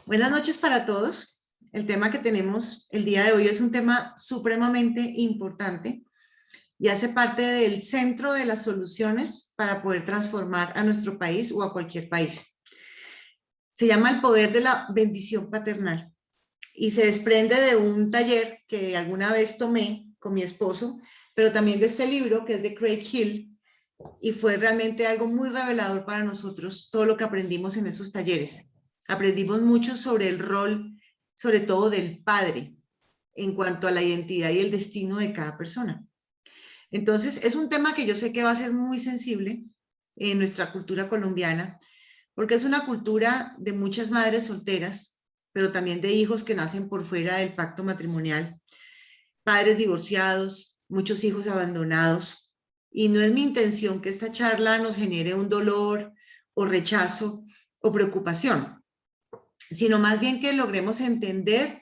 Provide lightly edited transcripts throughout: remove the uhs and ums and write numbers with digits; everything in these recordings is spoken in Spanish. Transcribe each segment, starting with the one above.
Buenas noches para todos. El tema que tenemos el día de hoy es un tema supremamente importante y hace parte del centro de las soluciones para poder transformar a nuestro país o a cualquier país. Se llama el poder de la bendición paternal y se desprende de un taller que alguna vez tomé con mi esposo, pero también de este libro que es de Craig Hill, y fue realmente algo muy revelador para nosotros todo lo que aprendimos en esos talleres. Aprendimos mucho sobre el rol, sobre todo del padre, en cuanto a la identidad y el destino de cada persona. Entonces, es un tema que yo sé que va a ser muy sensible en nuestra cultura colombiana, porque es una cultura de muchas madres solteras, pero también de hijos que nacen por fuera del pacto matrimonial, padres divorciados, muchos hijos abandonados. Y no es mi intención que esta charla nos genere un dolor o rechazo o preocupación, sino más bien que logremos entender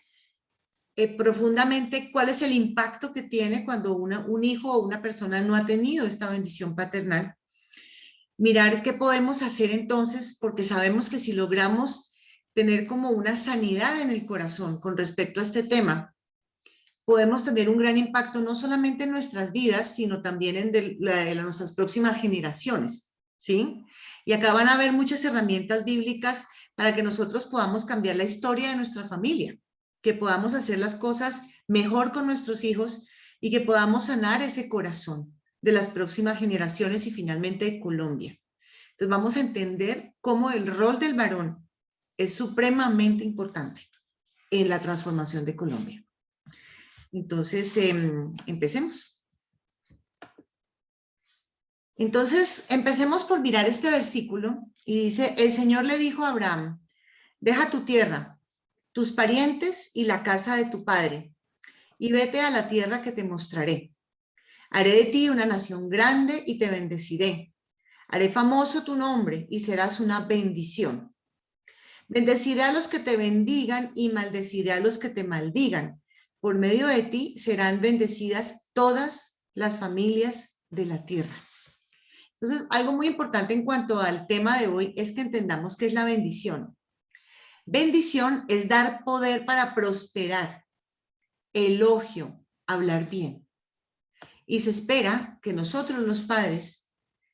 profundamente cuál es el impacto que tiene cuando un hijo o una persona no ha tenido esta bendición paternal. Mirar qué podemos hacer entonces, porque sabemos que si logramos tener como una sanidad en el corazón con respecto a este tema, podemos tener un gran impacto no solamente en nuestras vidas, sino también en nuestras próximas generaciones, ¿sí? Y acá van a haber muchas herramientas bíblicas para que nosotros podamos cambiar la historia de nuestra familia, que podamos hacer las cosas mejor con nuestros hijos y que podamos sanar ese corazón de las próximas generaciones y finalmente de Colombia. Entonces vamos a entender cómo el rol del varón es supremamente importante en la transformación de Colombia. Entonces, empecemos. Entonces, empecemos por mirar este versículo y dice, el Señor le dijo a Abraham, deja tu tierra, tus parientes y la casa de tu padre, y vete a la tierra que te mostraré. Haré de ti una nación grande y te bendeciré. Haré famoso tu nombre y serás una bendición. Bendeciré a los que te bendigan y maldeciré a los que te maldigan. Por medio de ti serán bendecidas todas las familias de la tierra. Entonces, algo muy importante en cuanto al tema de hoy es que entendamos qué es la bendición. Bendición es dar poder para prosperar, elogio, hablar bien. Y se espera que nosotros los padres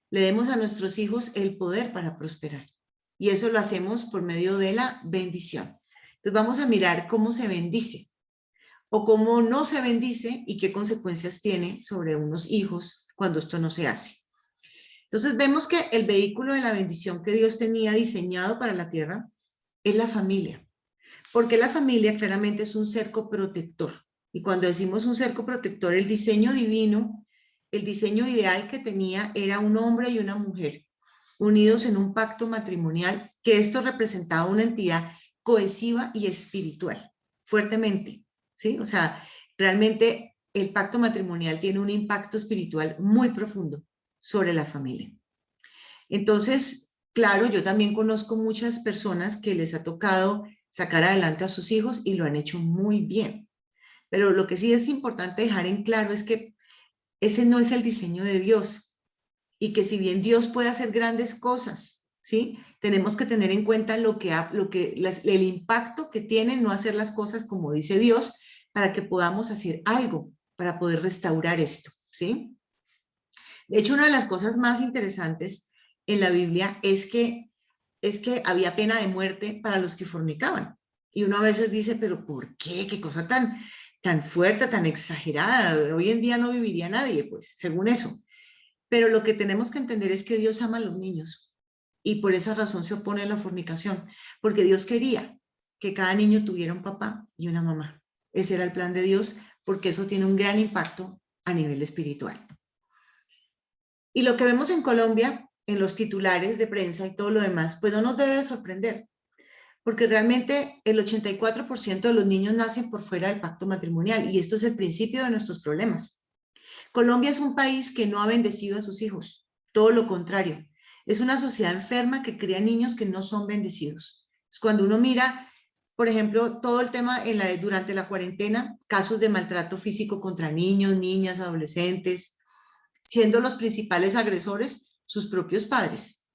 le demos a nuestros hijos el poder para prosperar. Y eso lo hacemos por medio de la bendición. Entonces vamos a mirar cómo se bendice o cómo no se bendice y qué consecuencias tiene sobre unos hijos cuando esto no se hace. Entonces vemos que el vehículo de la bendición que Dios tenía diseñado para la tierra es la familia, porque la familia claramente es un cerco protector. Y cuando decimos un cerco protector, el diseño divino, el diseño ideal que tenía era un hombre y una mujer unidos en un pacto matrimonial, que esto representaba una entidad cohesiva y espiritual, fuertemente, ¿sí? O sea, realmente el pacto matrimonial tiene un impacto espiritual muy profundo sobre la familia. Entonces, claro, yo también conozco muchas personas que les ha tocado sacar adelante a sus hijos y lo han hecho muy bien. Pero lo que sí es importante dejar en claro es que ese no es el diseño de Dios y que si bien Dios puede hacer grandes cosas, ¿sí? Tenemos que tener en cuenta el impacto que tiene no hacer las cosas como dice Dios para que podamos hacer algo para poder restaurar esto, ¿sí? De hecho, una de las cosas más interesantes en la Biblia es que había pena de muerte para los que fornicaban. Y uno a veces dice, pero ¿por qué? ¿Qué cosa tan fuerte, tan exagerada? Hoy en día no viviría nadie, pues, según eso. Pero lo que tenemos que entender es que Dios ama a los niños y por esa razón se opone a la fornicación, porque Dios quería que cada niño tuviera un papá y una mamá. Ese era el plan de Dios, porque eso tiene un gran impacto a nivel espiritual. Y lo que vemos en Colombia, en los titulares de prensa y todo lo demás, pues no nos debe sorprender, porque realmente el 84% de los niños nacen por fuera del pacto matrimonial y esto es el principio de nuestros problemas. Colombia es un país que no ha bendecido a sus hijos, todo lo contrario. Es una sociedad enferma que cría niños que no son bendecidos. Cuando uno mira, por ejemplo, todo el tema durante la cuarentena, casos de maltrato físico contra niños, niñas, adolescentes, siendo los principales agresores sus propios padres.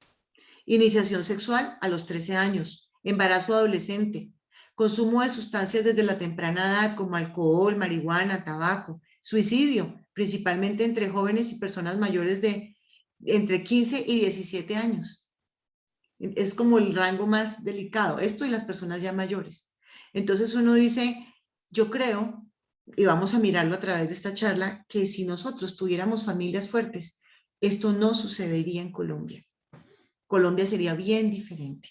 Iniciación sexual a los 13 años, embarazo adolescente, consumo de sustancias desde la temprana edad como alcohol, marihuana, tabaco, suicidio, principalmente entre jóvenes y personas mayores de entre 15 y 17 años. Es como el rango más delicado, esto y las personas ya mayores. Entonces uno dice, yo creo, y vamos a mirarlo a través de esta charla, que si nosotros tuviéramos familias fuertes, esto no sucedería en Colombia. Colombia sería bien diferente.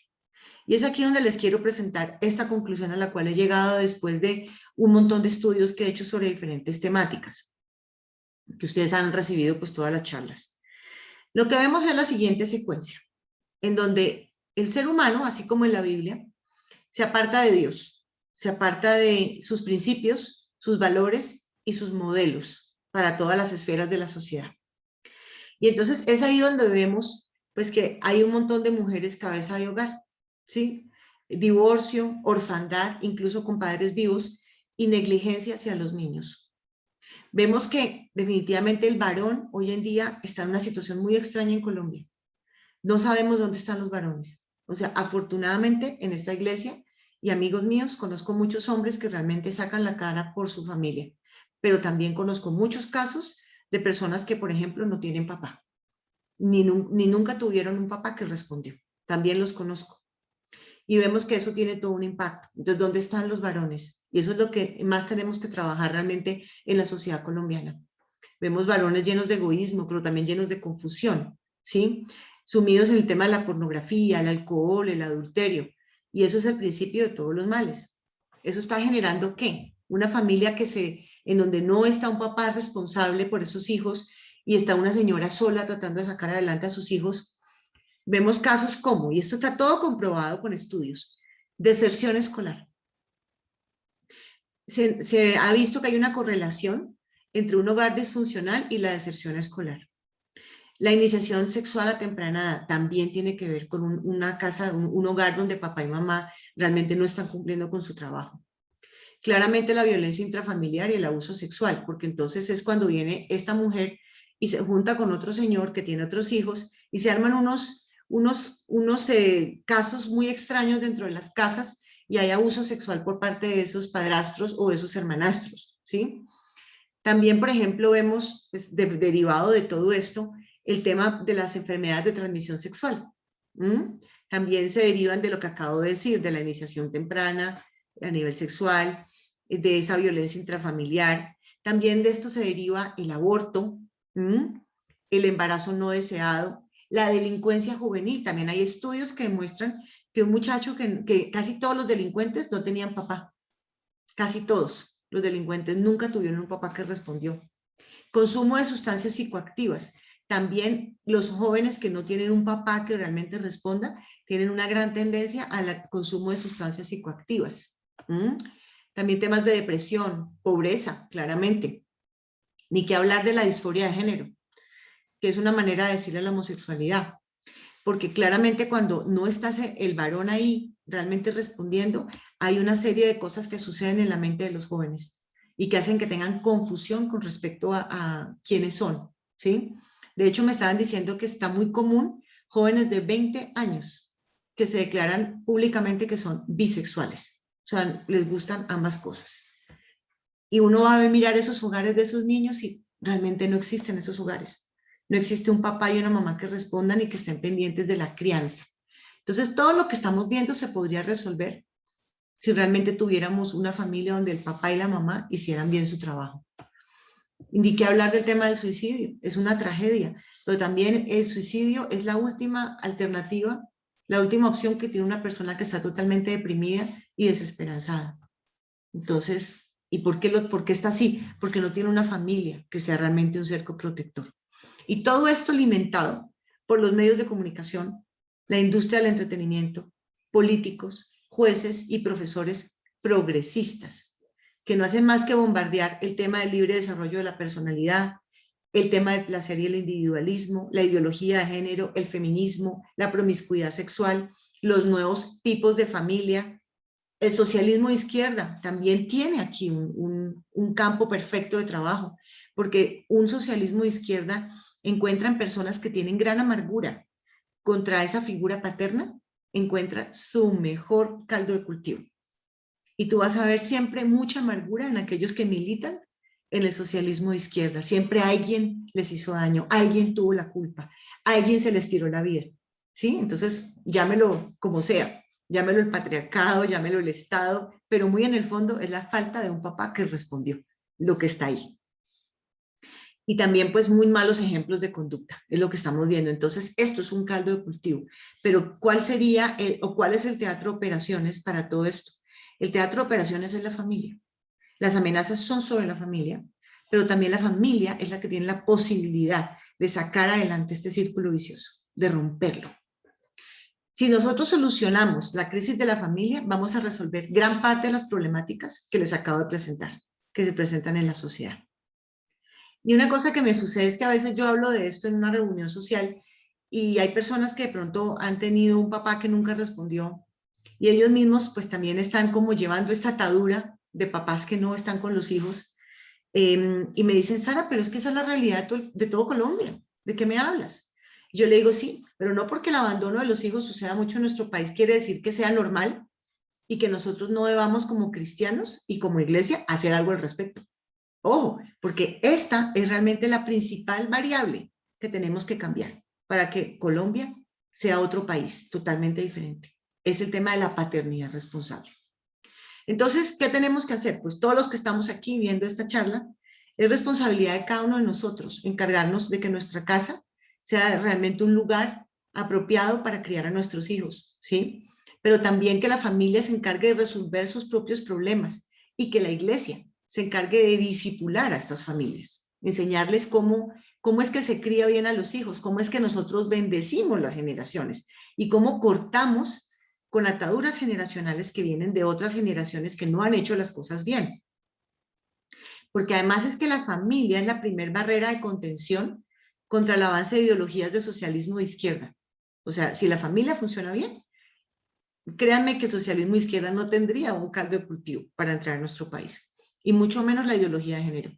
Y es aquí donde les quiero presentar esta conclusión a la cual he llegado después de un montón de estudios que he hecho sobre diferentes temáticas, que ustedes han recibido pues todas las charlas. Lo que vemos es la siguiente secuencia, en donde el ser humano, así como en la Biblia, se aparta de Dios, se aparta de sus principios, sus valores y sus modelos para todas las esferas de la sociedad. Y entonces es ahí donde vemos pues que hay un montón de mujeres cabeza de hogar, ¿sí? Divorcio, orfandad, incluso con padres vivos, y negligencia hacia los niños. Vemos que definitivamente el varón hoy en día está en una situación muy extraña en Colombia. No sabemos dónde están los varones. O sea, afortunadamente en esta iglesia y amigos míos, conozco muchos hombres que realmente sacan la cara por su familia, pero también conozco muchos casos de personas que, por ejemplo, no tienen papá, ni nunca tuvieron un papá que respondió. También los conozco. Y vemos que eso tiene todo un impacto. Entonces, ¿dónde están los varones? Y eso es lo que más tenemos que trabajar realmente en la sociedad colombiana. Vemos varones llenos de egoísmo, pero también llenos de confusión, ¿sí? Sumidos en el tema de la pornografía, el alcohol, el adulterio. Y eso es el principio de todos los males. Eso está generando, ¿qué? Una familia en donde no está un papá responsable por esos hijos y está una señora sola tratando de sacar adelante a sus hijos. Vemos casos como, y esto está todo comprobado con estudios, deserción escolar. Se ha visto que hay una correlación entre un hogar disfuncional y la deserción escolar. La iniciación sexual a temprana edad también tiene que ver con una casa, un hogar donde papá y mamá realmente no están cumpliendo con su trabajo. Claramente la violencia intrafamiliar y el abuso sexual, porque entonces es cuando viene esta mujer y se junta con otro señor que tiene otros hijos y se arman unos casos muy extraños dentro de las casas y hay abuso sexual por parte de esos padrastros o de esos hermanastros, ¿sí? También, por ejemplo, vemos, pues, derivado de todo esto, el tema de las enfermedades de transmisión sexual. También se derivan de lo que acabo de decir, de la iniciación temprana a nivel sexual, de esa violencia intrafamiliar. También de esto se deriva el aborto, el embarazo no deseado, la delincuencia juvenil. También hay estudios que demuestran que un muchacho, que casi todos los delincuentes no tenían papá, casi todos los delincuentes nunca tuvieron un papá que respondió. Consumo de sustancias psicoactivas. También los jóvenes que no tienen un papá que realmente responda, tienen una gran tendencia al consumo de sustancias psicoactivas. También temas de depresión, pobreza, claramente. Ni que hablar de la disforia de género, que es una manera de decirle a la homosexualidad. Porque claramente cuando no está el varón ahí realmente respondiendo, hay una serie de cosas que suceden en la mente de los jóvenes y que hacen que tengan confusión con respecto a quiénes son, ¿sí? De hecho, me estaban diciendo que está muy común jóvenes de 20 años que se declaran públicamente que son bisexuales, o sea, les gustan ambas cosas. Y uno va a mirar esos hogares de esos niños y realmente no existen esos hogares. No existe un papá y una mamá que respondan y que estén pendientes de la crianza. Entonces, todo lo que estamos viendo se podría resolver si realmente tuviéramos una familia donde el papá y la mamá hicieran bien su trabajo. Ni que hablar del tema del suicidio, es una tragedia, pero también el suicidio es la última alternativa, la última opción que tiene una persona que está totalmente deprimida y desesperanzada. Entonces, ¿y por qué está así? Porque no tiene una familia que sea realmente un cerco protector. Y todo esto alimentado por los medios de comunicación, la industria del entretenimiento, políticos, jueces y profesores progresistas, que no hacen más que bombardear el tema del libre desarrollo de la personalidad, el tema del placer y el individualismo, la ideología de género, el feminismo, la promiscuidad sexual, los nuevos tipos de familia. El socialismo de izquierda también tiene aquí un campo perfecto de trabajo, porque un socialismo de izquierda encuentra en personas que tienen gran amargura contra esa figura paterna, encuentra su mejor caldo de cultivo. Y tú vas a ver siempre mucha amargura en aquellos que militan en el socialismo de izquierda. Siempre alguien les hizo daño, alguien tuvo la culpa, alguien se les tiró la vida, ¿sí? Entonces, llámelo como sea, llámelo el patriarcado, llámelo el Estado, pero muy en el fondo es la falta de un papá que respondió lo que está ahí. Y también pues muy malos ejemplos de conducta, es lo que estamos viendo. Entonces, esto es un caldo de cultivo. Pero ¿cuál sería o cuál es el teatro de operaciones para todo esto? El teatro de operaciones es la familia. Las amenazas son sobre la familia, pero también la familia es la que tiene la posibilidad de sacar adelante este círculo vicioso, de romperlo. Si nosotros solucionamos la crisis de la familia, vamos a resolver gran parte de las problemáticas que les acabo de presentar, que se presentan en la sociedad. Y una cosa que me sucede es que a veces yo hablo de esto en una reunión social y hay personas que de pronto han tenido un papá que nunca respondió y ellos mismos pues también están como llevando esta atadura de papás que no están con los hijos y me dicen, Sara, pero es que esa es la realidad de todo Colombia, ¿de qué me hablas? Yo le digo, sí, pero no porque el abandono de los hijos suceda mucho en nuestro país quiere decir que sea normal y que nosotros no debamos como cristianos y como iglesia hacer algo al respecto. Ojo, porque esta es realmente la principal variable que tenemos que cambiar para que Colombia sea otro país totalmente diferente. Es el tema de la paternidad responsable. Entonces, ¿qué tenemos que hacer? Pues todos los que estamos aquí viendo esta charla, es responsabilidad de cada uno de nosotros encargarnos de que nuestra casa sea realmente un lugar apropiado para criar a nuestros hijos, ¿sí? Pero también que la familia se encargue de resolver sus propios problemas y que la iglesia se encargue de discipular a estas familias, enseñarles cómo es que se cría bien a los hijos, cómo es que nosotros bendecimos las generaciones y cómo cortamos con ataduras generacionales que vienen de otras generaciones que no han hecho las cosas bien. Porque además es que la familia es la primer barrera de contención contra el avance de ideologías de socialismo de izquierda. O sea, si la familia funciona bien, créanme que el socialismo de izquierda no tendría un caldo de cultivo para entrar en nuestro país, y mucho menos la ideología de género.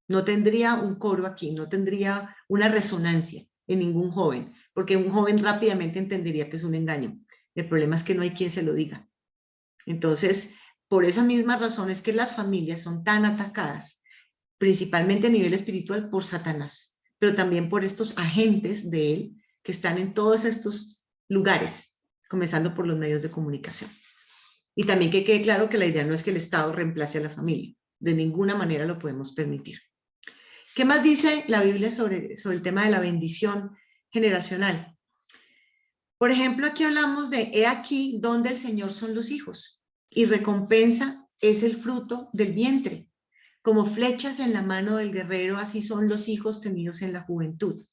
No tendría un coro aquí, no tendría una resonancia en ningún joven, porque un joven rápidamente entendería que es un engaño. El problema es que no hay quien se lo diga. Entonces, por esa misma razón es que las familias son tan atacadas, principalmente a nivel espiritual, por Satanás, pero también por estos agentes de él que están en todos estos lugares, comenzando por los medios de comunicación. Y también que quede claro que la idea no es que el Estado reemplace a la familia, de ninguna manera lo podemos permitir. ¿Qué más dice la Biblia sobre el tema de la bendición generacional? Por ejemplo, aquí hablamos de, he aquí donde el Señor son los hijos, y recompensa es el fruto del vientre. Como flechas en la mano del guerrero, así son los hijos tenidos en la juventud.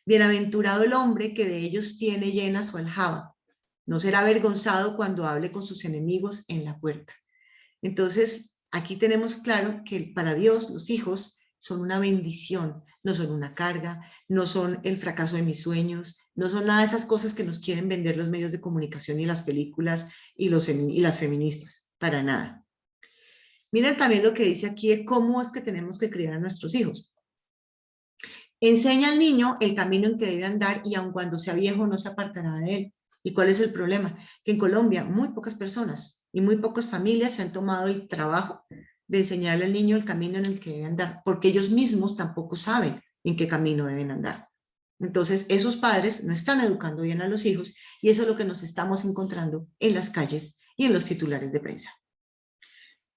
Bienaventurado el hombre que de ellos tiene llena su aljaba. No será avergonzado cuando hable con sus enemigos en la puerta. Entonces, aquí tenemos claro que para Dios los hijos son una bendición, no son una carga, no son el fracaso de mis sueños, no son nada de esas cosas que nos quieren vender los medios de comunicación y las películas y las feministas, para nada. Miren también lo que dice aquí de cómo es que tenemos que criar a nuestros hijos. Enseña al niño el camino en que debe andar y aun cuando sea viejo no se apartará de él. ¿Y cuál es el problema? Que en Colombia muy pocas personas y muy pocas familias se han tomado el trabajo de enseñarle al niño el camino en el que debe andar, porque ellos mismos tampoco saben en qué camino deben andar. Entonces, esos padres no están educando bien a los hijos y eso es lo que nos estamos encontrando en las calles y en los titulares de prensa.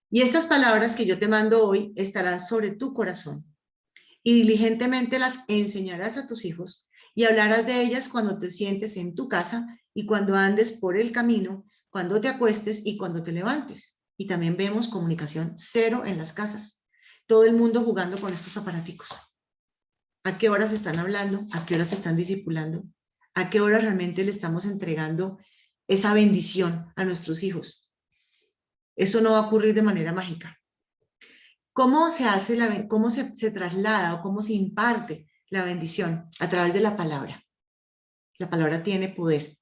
Y estas palabras que yo te mando hoy estarán sobre tu corazón y diligentemente las enseñarás a tus hijos y hablarás de ellas cuando te sientes en tu casa y cuando andes por el camino, cuando te acuestes y cuando te levantes. Y también vemos comunicación cero en las casas. Todo el mundo jugando con estos aparaticos. ¿A qué horas están hablando? ¿A qué horas están discipulando? ¿A qué horas realmente le estamos entregando esa bendición a nuestros hijos? Eso no va a ocurrir de manera mágica. ¿Cómo se hace cómo se traslada o cómo se imparte la bendición? A través de la palabra. La palabra tiene poder.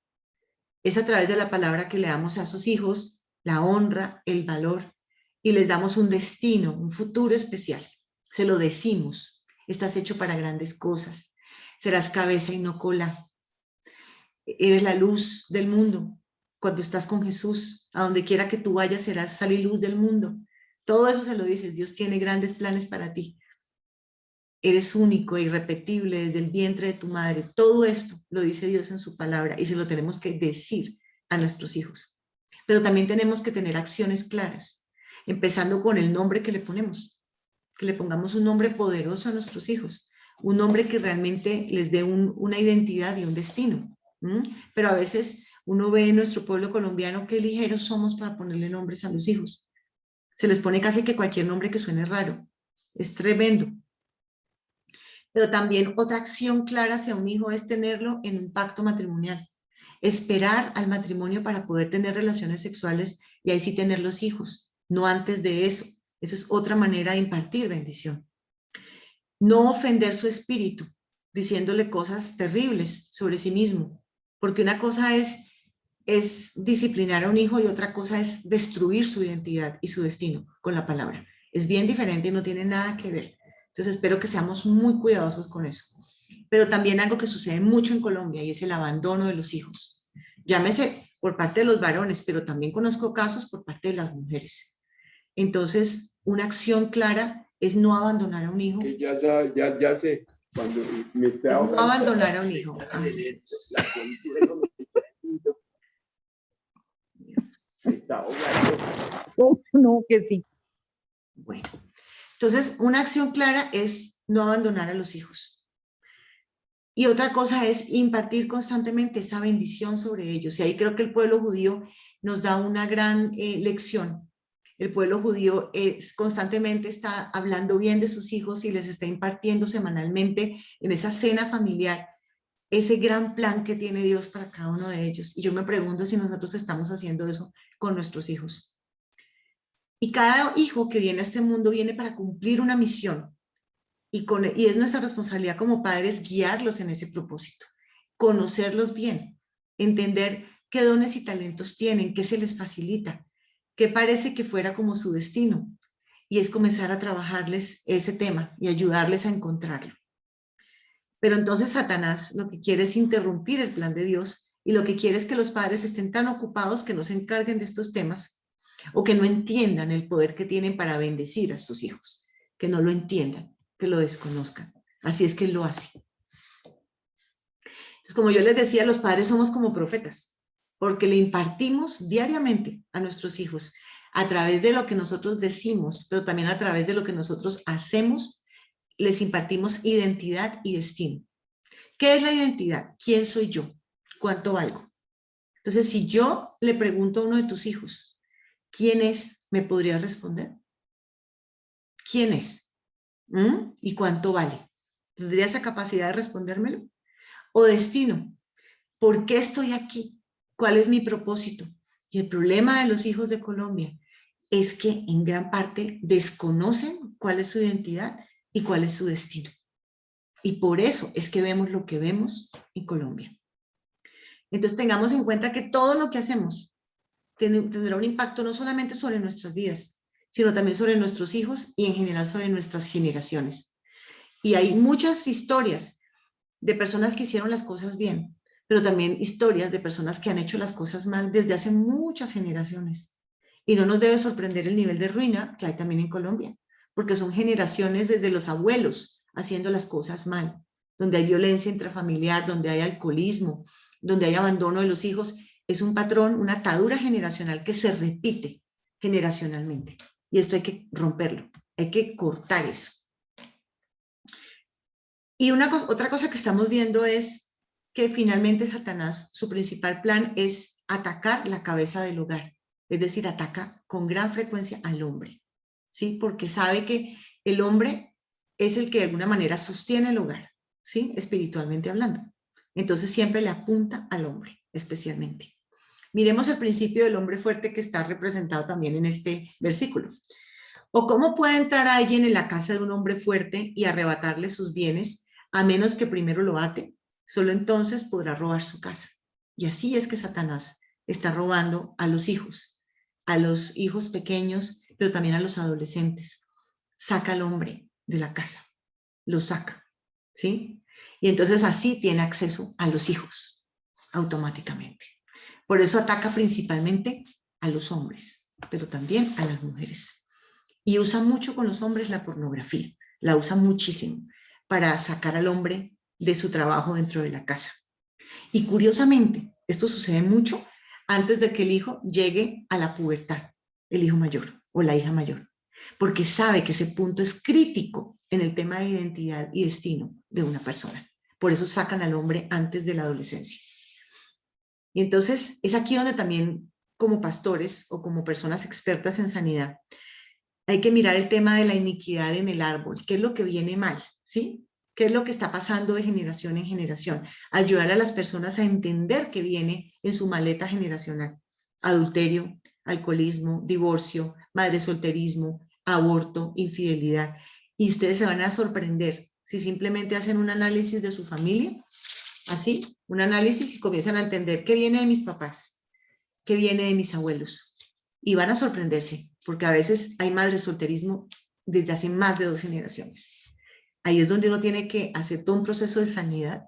Es a través de la palabra que le damos a sus hijos la honra, el valor y les damos un destino, un futuro especial. Se lo decimos. Estás hecho para grandes cosas. Serás cabeza y no cola. Eres la luz del mundo. cuando estás con Jesús, a donde quiera que tú vayas serás sal y luz del mundo. Todo eso se lo dices, Dios tiene grandes planes para ti. Eres único e irrepetible desde el vientre de tu madre. Todo esto lo dice Dios en su palabra y se lo tenemos que decir a nuestros hijos. Pero también tenemos que tener acciones claras, empezando con el nombre que le ponemos, que le pongamos un nombre poderoso a nuestros hijos, un nombre que realmente les dé una identidad y un destino. Pero a veces uno ve en nuestro pueblo colombiano qué ligeros somos para ponerle nombres a los hijos. Se les pone casi que cualquier nombre que suene raro. Es tremendo. Pero también otra acción clara hacia un hijo es tenerlo en un pacto matrimonial. Esperar al matrimonio para poder tener relaciones sexuales y ahí sí tener los hijos, no antes de eso. Esa es otra manera de impartir bendición. No ofender su espíritu, diciéndole cosas terribles sobre sí mismo, porque una cosa es disciplinar a un hijo y otra cosa es destruir su identidad y su destino con la palabra. Es bien diferente y no tiene nada que ver. Entonces espero que seamos muy cuidadosos con eso. Pero también algo que sucede mucho en Colombia y es el abandono de los hijos. Llámese por parte de los varones, pero también conozco casos por parte de las mujeres. Entonces, una acción clara es no abandonar a un hijo. Que ya sé, cuando me esté es ahogando, no abandonar a un hijo. Se está ahogando. Oh, no, que sí. Bueno, entonces una acción clara es no abandonar a los hijos. Y otra cosa es impartir constantemente esa bendición sobre ellos. Y ahí creo que el pueblo judío nos da una gran lección. El pueblo judío constantemente está hablando bien de sus hijos y les está impartiendo semanalmente en esa cena familiar ese gran plan que tiene Dios para cada uno de ellos. Y yo me pregunto si nosotros estamos haciendo eso con nuestros hijos. Y cada hijo que viene a este mundo viene para cumplir una misión. Y es nuestra responsabilidad como padres guiarlos en ese propósito, conocerlos bien, entender qué dones y talentos tienen, qué se les facilita, qué parece que fuera como su destino. Y es comenzar a trabajarles ese tema y ayudarles a encontrarlo. Pero entonces Satanás lo que quiere es interrumpir el plan de Dios y lo que quiere es que los padres estén tan ocupados que no se encarguen de estos temas o que no entiendan el poder que tienen para bendecir a sus hijos, que no lo entiendan, que lo desconozcan. Así es que él lo hace. Entonces, como yo les decía, los padres somos como profetas, porque le impartimos diariamente a nuestros hijos a través de lo que nosotros decimos, pero también a través de lo que nosotros hacemos, les impartimos identidad y destino. ¿Qué es la identidad? ¿Quién soy yo? ¿Cuánto valgo? Entonces, si yo le pregunto a uno de tus hijos, ¿quién es? ¿Me podría responder? ¿Quién es? ¿Y cuánto vale? ¿Tendría esa capacidad de respondérmelo? O destino. ¿Por qué estoy aquí? ¿Cuál es mi propósito? Y el problema de los hijos de Colombia es que en gran parte desconocen cuál es su identidad y cuál es su destino. Y por eso es que vemos lo que vemos en Colombia. Entonces tengamos en cuenta que todo lo que hacemos tendrá un impacto no solamente sobre nuestras vidas, sino también sobre nuestros hijos y en general sobre nuestras generaciones. Y hay muchas historias de personas que hicieron las cosas bien, pero también historias de personas que han hecho las cosas mal desde hace muchas generaciones. Y no nos debe sorprender el nivel de ruina que hay también en Colombia, porque son generaciones desde los abuelos haciendo las cosas mal, donde hay violencia intrafamiliar, donde hay alcoholismo, donde hay abandono de los hijos. Es un patrón, una atadura generacional que se repite generacionalmente. Y esto hay que romperlo, hay que cortar eso. Y otra cosa que estamos viendo es que finalmente Satanás, su principal plan es atacar la cabeza del hogar. Es decir, ataca con gran frecuencia al hombre, ¿sí? Porque sabe que el hombre es el que de alguna manera sostiene el hogar, ¿sí? Espiritualmente hablando. Entonces siempre le apunta al hombre, especialmente. Miremos el principio del hombre fuerte que está representado también en este versículo. ¿O cómo puede entrar alguien en la casa de un hombre fuerte y arrebatarle sus bienes a menos que primero lo ate? Solo entonces podrá robar su casa. Y así es que Satanás está robando a los hijos pequeños, pero también a los adolescentes. Saca al hombre de la casa, lo saca, ¿sí? Y entonces así tiene acceso a los hijos automáticamente. Por eso ataca principalmente a los hombres, pero también a las mujeres. Y usa mucho con los hombres la pornografía, la usa muchísimo para sacar al hombre de su trabajo dentro de la casa. Y curiosamente, esto sucede mucho antes de que el hijo llegue a la pubertad, el hijo mayor o la hija mayor, porque sabe que ese punto es crítico en el tema de identidad y destino de una persona. Por eso sacan al hombre antes de la adolescencia. Y entonces es aquí donde también, como pastores o como personas expertas en sanidad, hay que mirar el tema de la iniquidad en el árbol. ¿Qué es lo que viene mal? ¿Sí? ¿Qué es lo que está pasando de generación en generación? Ayudar a las personas a entender qué viene en su maleta generacional. Adulterio, alcoholismo, divorcio, madresolterismo, aborto, infidelidad. Y ustedes se van a sorprender si simplemente hacen un análisis de su familia, así, un análisis y comienzan a entender qué viene de mis papás, qué viene de mis abuelos. Y van a sorprenderse, porque a veces hay madresolterismo desde hace más de 2 generaciones. Ahí es donde uno tiene que hacer todo un proceso de sanidad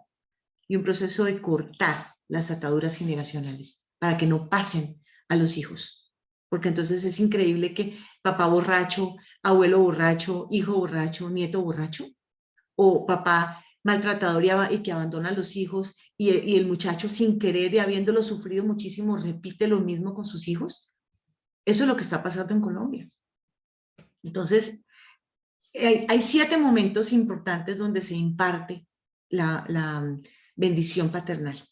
y un proceso de cortar las ataduras generacionales para que no pasen a los hijos. Porque entonces es increíble que papá borracho, abuelo borracho, hijo borracho, nieto borracho, o papá maltratador y que abandona a los hijos y el muchacho sin querer y habiéndolo sufrido muchísimo repite lo mismo con sus hijos. Eso es lo que está pasando en Colombia. Entonces, hay 7 momentos importantes donde se imparte la bendición paternal.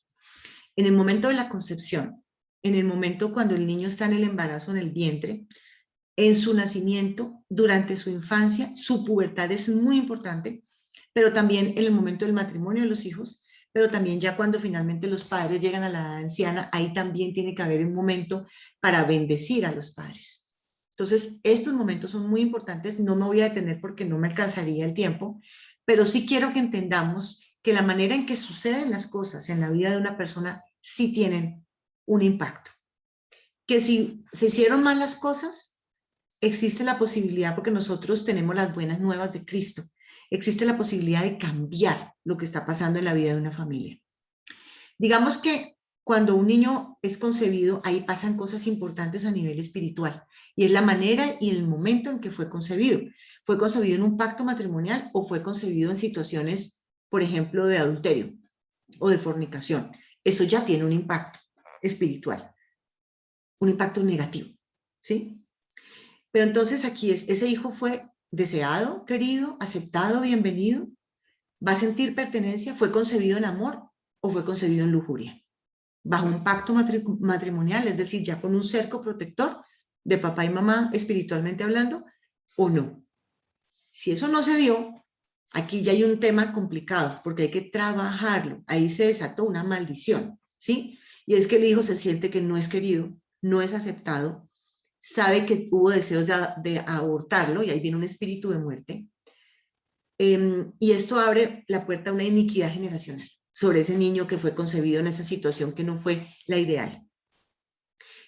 En el momento de la concepción, en el momento cuando el niño está en el embarazo, en el vientre, en su nacimiento, durante su infancia, su pubertad es muy importante, pero también en el momento del matrimonio de los hijos, pero también ya cuando finalmente los padres llegan a la edad anciana, ahí también tiene que haber un momento para bendecir a los padres. Entonces, estos momentos son muy importantes, no me voy a detener porque no me alcanzaría el tiempo, pero sí quiero que entendamos que la manera en que suceden las cosas en la vida de una persona sí tienen un impacto. Que si se hicieron mal las cosas, existe la posibilidad, porque nosotros tenemos las buenas nuevas de Cristo, existe la posibilidad de cambiar lo que está pasando en la vida de una familia. Digamos que cuando un niño es concebido, ahí pasan cosas importantes a nivel espiritual, y es la manera y el momento en que fue concebido. ¿Fue concebido en un pacto matrimonial o fue concebido en situaciones, por ejemplo, de adulterio o de fornicación? Eso ya tiene un impacto espiritual, un impacto negativo, ¿sí? Pero entonces aquí ese hijo fue deseado, querido, aceptado, bienvenido, va a sentir pertenencia, fue concebido en amor o fue concebido en lujuria, bajo un pacto matrimonial, es decir, ya con un cerco protector de papá y mamá espiritualmente hablando, o no. Si eso no se dio, aquí ya hay un tema complicado, porque hay que trabajarlo, ahí se desató una maldición, ¿sí? Y es que el hijo se siente que no es querido, no es aceptado, sabe que hubo deseos de abortarlo, y ahí viene un espíritu de muerte, y esto abre la puerta a una iniquidad generacional sobre ese niño que fue concebido en esa situación que no fue la ideal.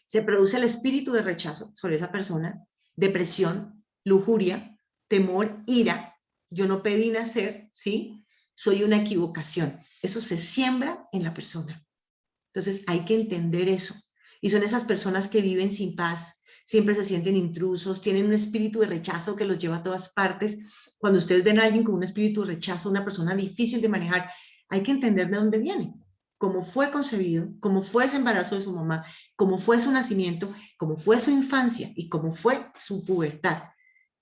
Se produce el espíritu de rechazo sobre esa persona, depresión, lujuria, temor, ira. Yo no pedí nacer, ¿sí? Soy una equivocación. Eso se siembra en la persona. Entonces hay que entender eso. Y son esas personas que viven sin paz, siempre se sienten intrusos, tienen un espíritu de rechazo que los lleva a todas partes. Cuando ustedes ven a alguien con un espíritu de rechazo, una persona difícil de manejar, hay que entender de dónde viene, cómo fue concebido, cómo fue ese embarazo de su mamá, cómo fue su nacimiento, cómo fue su infancia y cómo fue su pubertad,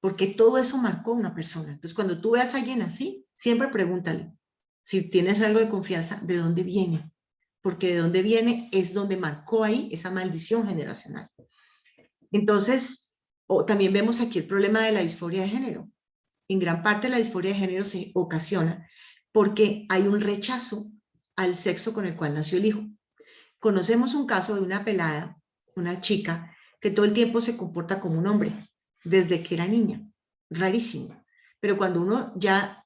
porque todo eso marcó a una persona. Entonces, cuando tú veas a alguien así, siempre pregúntale, si tienes algo de confianza, ¿de dónde viene? Porque de dónde viene es donde marcó ahí esa maldición generacional. Entonces, también vemos aquí el problema de la disforia de género. En gran parte la disforia de género se ocasiona porque hay un rechazo al sexo con el cual nació el hijo. Conocemos un caso de una pelada, una chica, que todo el tiempo se comporta como un hombre, desde que era niña. Rarísimo. Pero cuando uno ya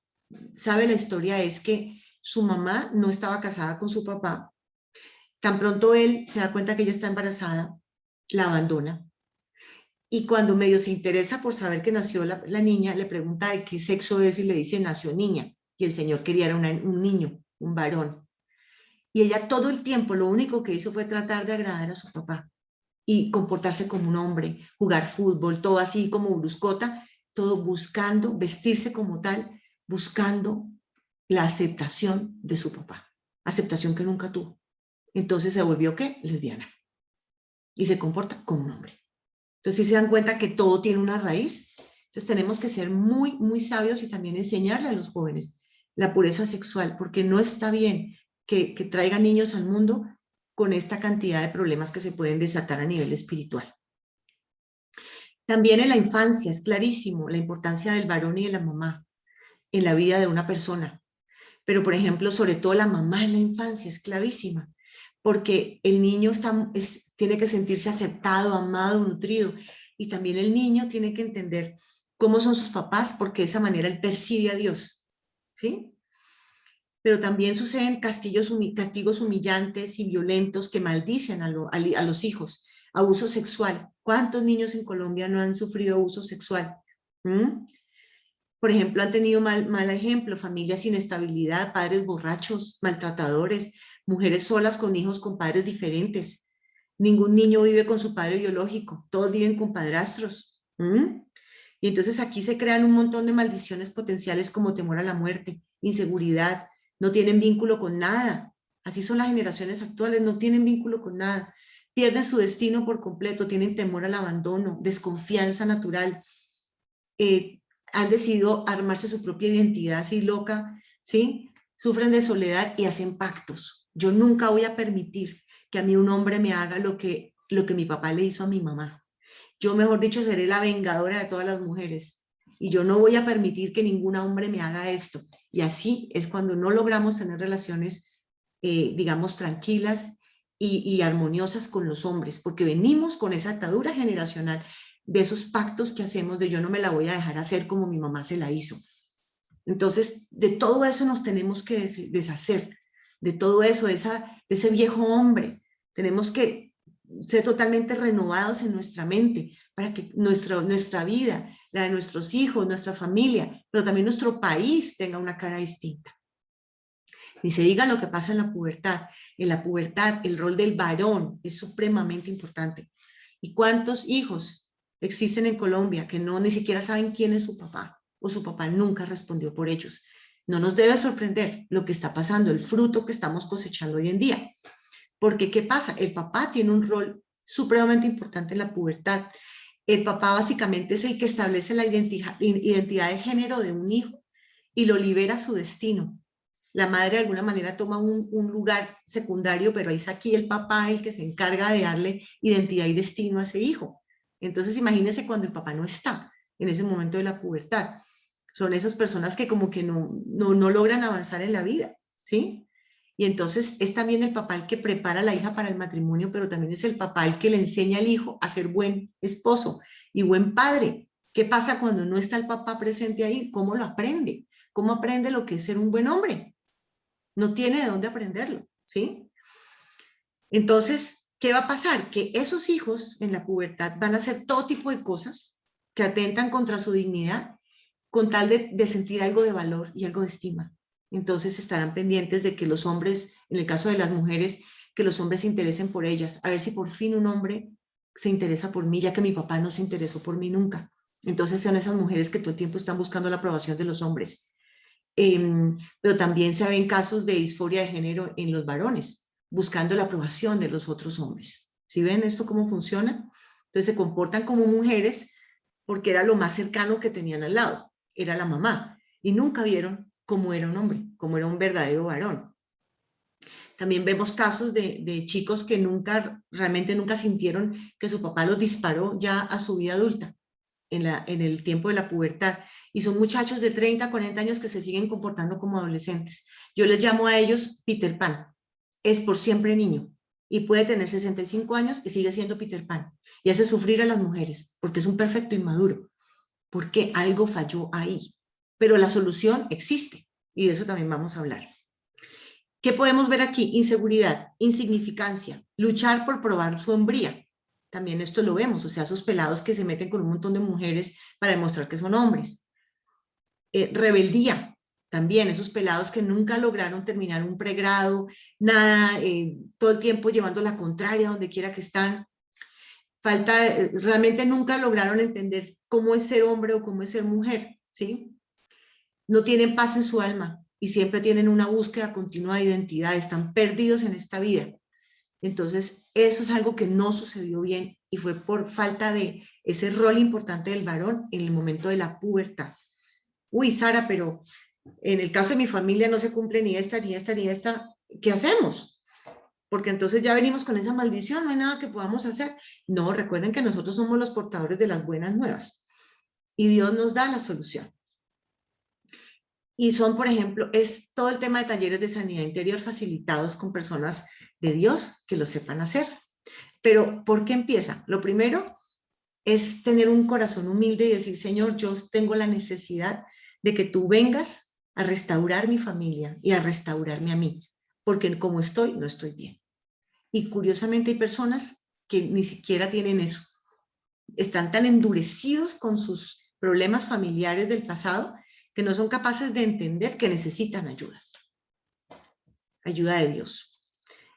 sabe la historia es que su mamá no estaba casada con su papá. Tan pronto él se da cuenta que ella está embarazada, la abandona. Y cuando medio se interesa por saber que nació la niña, le pregunta de qué sexo es y le dice nació niña. Y el señor quería era un niño, un varón. Y ella todo el tiempo lo único que hizo fue tratar de agradar a su papá y comportarse como un hombre, jugar fútbol, todo así como bruscota, todo buscando, vestirse como tal, buscando la aceptación de su papá, aceptación que nunca tuvo. Entonces se volvió, ¿qué? Lesbiana. Y se comporta como un hombre. Entonces, si se dan cuenta que todo tiene una raíz, entonces tenemos que ser muy, muy sabios y también enseñarle a los jóvenes la pureza sexual, porque no está bien que traigan niños al mundo con esta cantidad de problemas que se pueden desatar a nivel espiritual. También en la infancia es clarísimo la importancia del varón y de la mamá en la vida de una persona. Pero, por ejemplo, sobre todo la mamá en la infancia es clavísima, porque el niño tiene que sentirse aceptado, amado, nutrido, y también el niño tiene que entender cómo son sus papás, porque de esa manera él percibe a Dios, ¿sí? Pero también suceden castigos humillantes y violentos que maldicen a los hijos, abuso sexual. ¿Cuántos niños en Colombia no han sufrido abuso sexual? ¿Mm? Por ejemplo, han tenido mal ejemplo, familias sin estabilidad, padres borrachos, maltratadores, mujeres solas con hijos con padres diferentes. Ningún niño vive con su padre biológico, todos viven con padrastros. Y entonces aquí se crean un montón de maldiciones potenciales como temor a la muerte, inseguridad, no tienen vínculo con nada. Así son las generaciones actuales, no tienen vínculo con nada. Pierden su destino por completo, tienen temor al abandono, desconfianza natural. Han decidido armarse su propia identidad así loca, ¿sí? Sufren de soledad y hacen pactos. Yo nunca voy a permitir que a mí un hombre me haga lo que mi papá le hizo a mi mamá. Yo, mejor dicho, seré la vengadora de todas las mujeres y yo no voy a permitir que ningún hombre me haga esto. Y así es cuando no logramos tener relaciones, digamos, tranquilas y armoniosas con los hombres, porque venimos con esa atadura generacional de esos pactos que hacemos de yo no me la voy a dejar hacer como mi mamá se la hizo. Entonces, de todo eso nos tenemos que deshacer, de todo eso, de ese viejo hombre. Tenemos que ser totalmente renovados en nuestra mente para que nuestra vida, la de nuestros hijos, nuestra familia, pero también nuestro país tenga una cara distinta. Ni se diga lo que pasa en la pubertad. En la pubertad, el rol del varón es supremamente importante. ¿Y cuántos hijos existen en Colombia que ni siquiera saben quién es su papá o su papá nunca respondió por ellos? No nos debe sorprender lo que está pasando, el fruto que estamos cosechando hoy en día. Porque, ¿qué pasa? El papá tiene un rol supremamente importante en la pubertad. El papá básicamente es el que establece la identidad de género de un hijo y lo libera a su destino. La madre de alguna manera toma un lugar secundario, pero es aquí el papá el que se encarga de darle identidad y destino a ese hijo. Entonces imagínense cuando el papá no está en ese momento de la pubertad. Son esas personas que como que no logran avanzar en la vida, ¿sí? Y entonces es también el papá el que prepara a la hija para el matrimonio, pero también es el papá el que le enseña al hijo a ser buen esposo y buen padre. ¿Qué pasa cuando no está el papá presente ahí? ¿Cómo lo aprende? ¿Cómo aprende lo que es ser un buen hombre? No tiene de dónde aprenderlo, ¿sí? Entonces, ¿qué va a pasar? Que esos hijos en la pubertad van a hacer todo tipo de cosas que atentan contra su dignidad con tal de sentir algo de valor y algo de estima. Entonces estarán pendientes de que los hombres, en el caso de las mujeres, que los hombres se interesen por ellas, a ver si por fin un hombre se interesa por mí, ya que mi papá no se interesó por mí nunca. Entonces son esas mujeres que todo el tiempo están buscando la aprobación de los hombres. Pero también se ven casos de disforia de género en los varones, buscando la aprobación de los otros hombres. ¿Sí ven esto cómo funciona? Entonces se comportan como mujeres porque era lo más cercano que tenían al lado, era la mamá, y nunca vieron cómo era un hombre, cómo era un verdadero varón. También vemos casos de chicos que realmente nunca sintieron que su papá los disparó ya a su vida adulta, en el tiempo de la pubertad. Y son muchachos de 30, 40 años que se siguen comportando como adolescentes. Yo les llamo a ellos Peter Pan. Es por siempre niño. Y puede tener 65 años y sigue siendo Peter Pan. Y hace sufrir a las mujeres porque es un perfecto inmaduro. Porque algo falló ahí. Pero la solución existe. Y de eso también vamos a hablar. ¿Qué podemos ver aquí? Inseguridad, insignificancia, luchar por probar su hombría. También esto lo vemos, o sea, esos pelados que se meten con un montón de mujeres para demostrar que son hombres. Rebeldía, También esos pelados que nunca lograron terminar un pregrado, nada, todo el tiempo llevando la contraria donde quiera que están. Realmente nunca lograron entender cómo es ser hombre o cómo es ser mujer, ¿sí? No tienen paz en su alma y siempre tienen una búsqueda continua de identidad, están perdidos en esta vida. Entonces, eso es algo que no sucedió bien y fue por falta de ese rol importante del varón en el momento de la pubertad. Uy, Sara, pero en el caso de mi familia no se cumple ni esta, ni esta, ni esta. ¿Qué hacemos? Porque entonces ya venimos con esa maldición, no hay nada que podamos hacer. No, recuerden que nosotros somos los portadores de las buenas nuevas y Dios nos da la solución. Y son, por ejemplo, es todo el tema de talleres de sanidad interior facilitados con personas de Dios que lo sepan hacer. Pero, ¿por qué empieza? Lo primero es tener un corazón humilde y decir, Señor, yo tengo la necesidad de que tú vengas a restaurar mi familia y a restaurarme a mí, porque como estoy, no estoy bien. Y curiosamente hay personas que ni siquiera tienen eso. Están tan endurecidos con sus problemas familiares del pasado que no son capaces de entender que necesitan ayuda. Ayuda de Dios.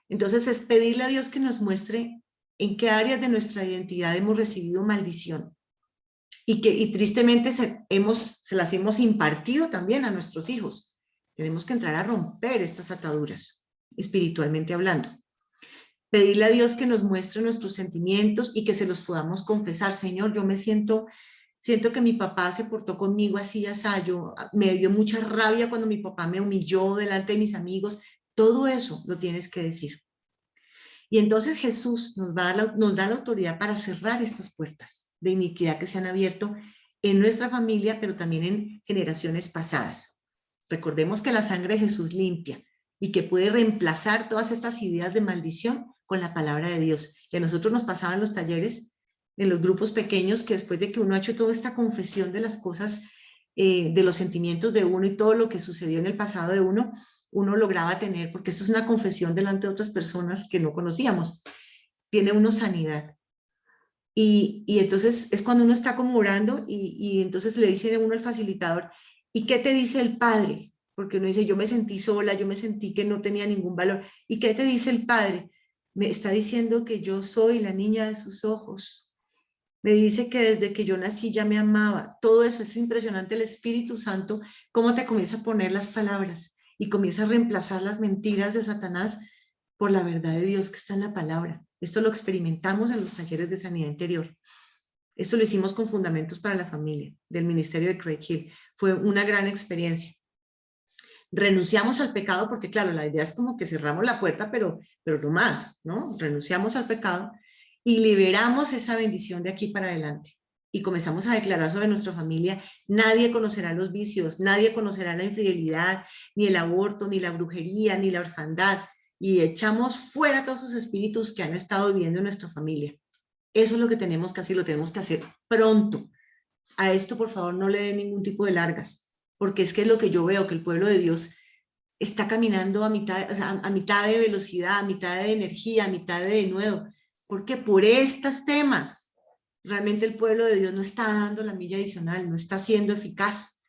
Entonces es pedirle a Dios que nos muestre en qué áreas de nuestra identidad hemos recibido maldición y tristemente se las hemos impartido también a nuestros hijos. Tenemos que entrar a romper estas ataduras, espiritualmente hablando. Pedirle a Dios que nos muestre nuestros sentimientos y que se los podamos confesar. Señor, yo siento que mi papá se portó conmigo así, me dio mucha rabia cuando mi papá me humilló delante de mis amigos. Todo eso lo tienes que decir. Y entonces Jesús nos da la autoridad para cerrar estas puertas de iniquidad que se han abierto en nuestra familia, pero también en generaciones pasadas. Recordemos que la sangre de Jesús limpia y que puede reemplazar todas estas ideas de maldición con la palabra de Dios. Y a nosotros nos pasaban los talleres en los grupos pequeños que después de que uno ha hecho toda esta confesión de las cosas, de los sentimientos de uno y todo lo que sucedió en el pasado de uno lograba tener, porque esto es una confesión delante de otras personas que no conocíamos, tiene uno sanidad. Y entonces es cuando uno está como orando y entonces le dice a uno al facilitador, ¿y qué te dice el Padre? Porque uno dice, yo me sentí sola, yo me sentí que no tenía ningún valor. ¿Y qué te dice el Padre? Me está diciendo que yo soy la niña de sus ojos. Me dice que desde que yo nací ya me amaba. Todo eso es impresionante, el Espíritu Santo, cómo te comienza a poner las palabras y comienza a reemplazar las mentiras de Satanás por la verdad de Dios que está en la palabra. Esto lo experimentamos en los talleres de sanidad interior. Esto lo hicimos con Fundamentos para la Familia, del Ministerio de Craig Hill. Fue una gran experiencia. Renunciamos al pecado, porque claro, la idea es como que cerramos la puerta, pero no más, ¿no? Renunciamos al pecado y liberamos esa bendición de aquí para adelante. Y comenzamos a declarar sobre nuestra familia, nadie conocerá los vicios, nadie conocerá la infidelidad, ni el aborto, ni la brujería, ni la orfandad. Y echamos fuera todos esos espíritus que han estado viviendo en nuestra familia. Eso es lo que tenemos que hacer, lo tenemos que hacer pronto. A esto, por favor, no le den ningún tipo de largas, porque es que es lo que yo veo, que el pueblo de Dios está caminando a mitad de velocidad, a mitad de energía, a mitad de denuedo. Porque por estos temas, realmente el pueblo de Dios no está dando la milla adicional, no está siendo eficaz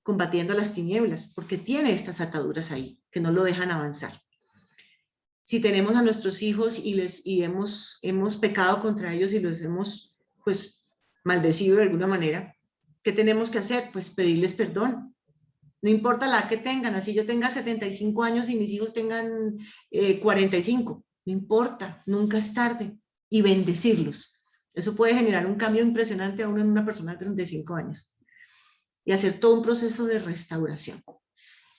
combatiendo las tinieblas, porque tiene estas ataduras ahí, que no lo dejan avanzar. Si tenemos a nuestros hijos y hemos pecado contra ellos y los hemos, pues, maldecido de alguna manera, ¿qué tenemos que hacer? Pues pedirles perdón. No importa la edad que tengan, así yo tenga 75 años y mis hijos tengan 45, no importa, nunca es tarde. Y bendecirlos. Eso puede generar un cambio impresionante a uno en una persona de 35 años. Y hacer todo un proceso de restauración.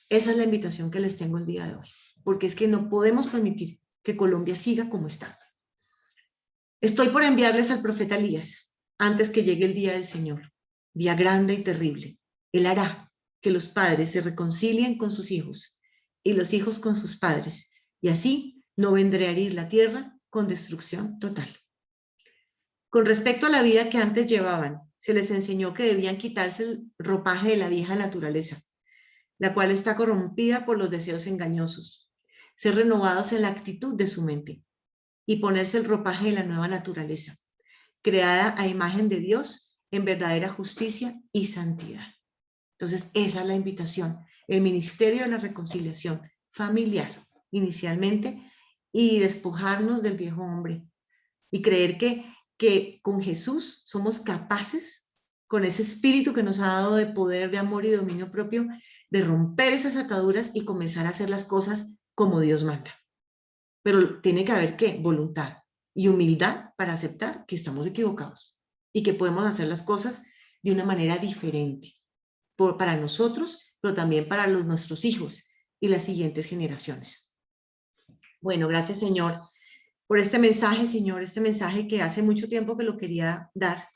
Esa es la invitación que les tengo el día de hoy. Porque es que no podemos permitir que Colombia siga como está. Estoy por enviarles al profeta Elías antes que llegue el día del Señor. Día grande y terrible. Él hará que los padres se reconcilien con sus hijos y los hijos con sus padres, y así no vendré a herir la tierra con destrucción total. Con respecto a la vida que antes llevaban, se les enseñó que debían quitarse el ropaje de la vieja naturaleza, la cual está corrompida por los deseos engañosos, ser renovados en la actitud de su mente y ponerse el ropaje de la nueva naturaleza, creada a imagen de Dios en verdadera justicia y santidad. Entonces, esa es la invitación. el ministerio de la reconciliación familiar, inicialmente, y despojarnos del viejo hombre y creer que con Jesús somos capaces, con ese espíritu que nos ha dado de poder, de amor y dominio propio, de romper esas ataduras y comenzar a hacer las cosas como Dios manda. Pero tiene que haber, ¿qué? Voluntad y humildad para aceptar que estamos equivocados y que podemos hacer las cosas de una manera diferente para nosotros, pero también para nuestros hijos y las siguientes generaciones. Bueno, gracias, Señor, por este mensaje, Señor, este mensaje que hace mucho tiempo que lo quería dar,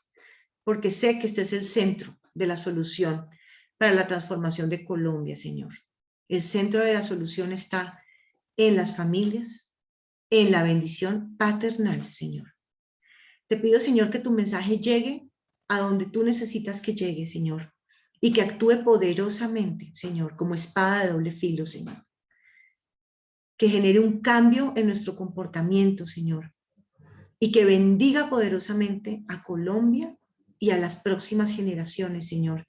porque sé que este es el centro de la solución para la transformación de Colombia, Señor. El centro de la solución está en las familias, en la bendición paternal, Señor. Te pido, Señor, que tu mensaje llegue a donde tú necesitas que llegue, Señor, y que actúe poderosamente, Señor, como espada de doble filo, Señor. Que genere un cambio en nuestro comportamiento, Señor, y que bendiga poderosamente a Colombia y a las próximas generaciones, Señor.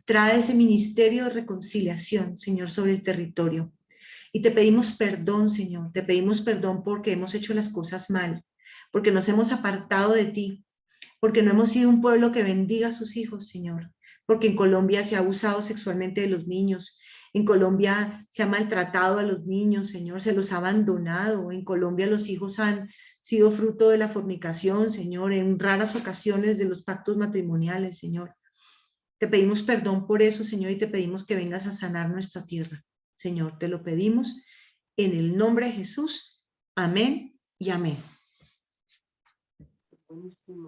Trae ese ministerio de reconciliación, Señor, sobre el territorio. Y te pedimos perdón, Señor, te pedimos perdón porque hemos hecho las cosas mal, porque nos hemos apartado de ti, porque no hemos sido un pueblo que bendiga a sus hijos, Señor, porque en Colombia se ha abusado sexualmente de los niños, en Colombia se ha maltratado a los niños, Señor, se los ha abandonado, en Colombia los hijos han sido fruto de la fornicación, Señor, en raras ocasiones de los pactos matrimoniales, Señor. Te pedimos perdón por eso, Señor, y te pedimos que vengas a sanar nuestra tierra, Señor, te lo pedimos en el nombre de Jesús. Amén y amén. Buenísimo.